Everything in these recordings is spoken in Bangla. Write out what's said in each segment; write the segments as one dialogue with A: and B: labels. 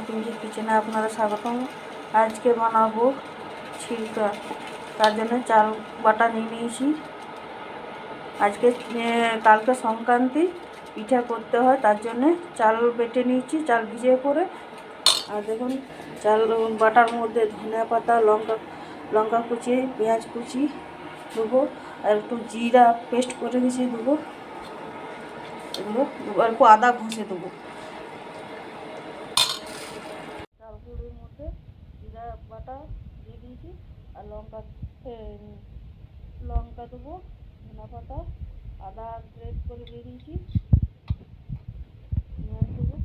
A: পিঙ্কির কিচেনে আপনারা স্বাগতম। আজকে বানাবো ছিলকা, তার জন্য চাল বাটা নিয়ে নিয়েছি। আজকে কালকে সংক্রান্তি, পিঠা করতে হয়, তার জন্যে চাল বেটে নিয়েছি, চাল ভিজিয়ে করে। আর দেখুন চাল বাটার মধ্যে ধনিয়া পাতা, লঙ্কা কুচি, পেঁয়াজ কুচি দেবো, আর একটু জিরা পেস্ট করে মিশিয়ে দেবো। এগুলো অল্প আদা ঘষে দেবো। চালগুলোর মধ্যে জিরা বাটা দিয়ে দিয়েছি, আর লঙ্কা দেবো, ধনিয়া পাতা, আদা গ্রেট করে দিয়ে দিয়েছি, পেঁয়াজ দেবো,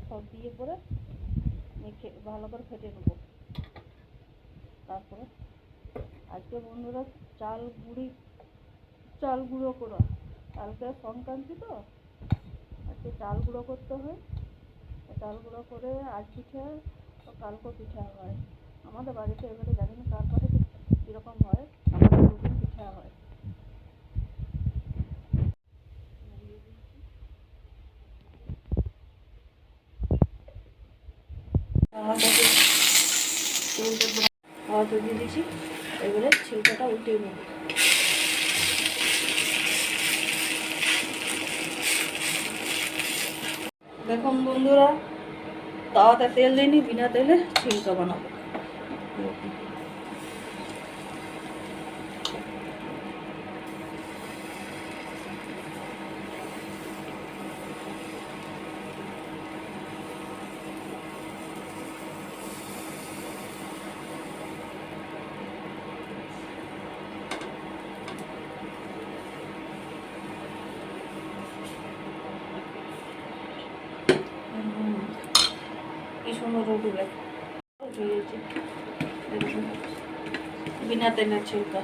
A: সব দিয়ে করে মেখে ভালো করে ফেটে নেবো। তারপরে আজকে বন্ধুরা চাল গুঁড়ো করা, কালকে সংক্রান্তি তো আজকে চাল গুঁড়ো করতে হয়। চাল গুঁড়ো করে আজ পিঠা ও কালকে পিঠা হয়। আমাদের বাড়িতে এবারে জানি না কার বাড়িতে কীরকম হয়, আমাদের দুদিন পিঠা হয়। হয়তো দিয়ে দিয়েছি, এবারে ছিলকাটা উঠিয়ে নেব। দেখুন বন্ধুরা, তাওয়াতে তেল দিইনি, বিনা তেলে ছিলকা বানাবো। কি সুন্দর উঠবে, বিনা তেলের ছিলকা।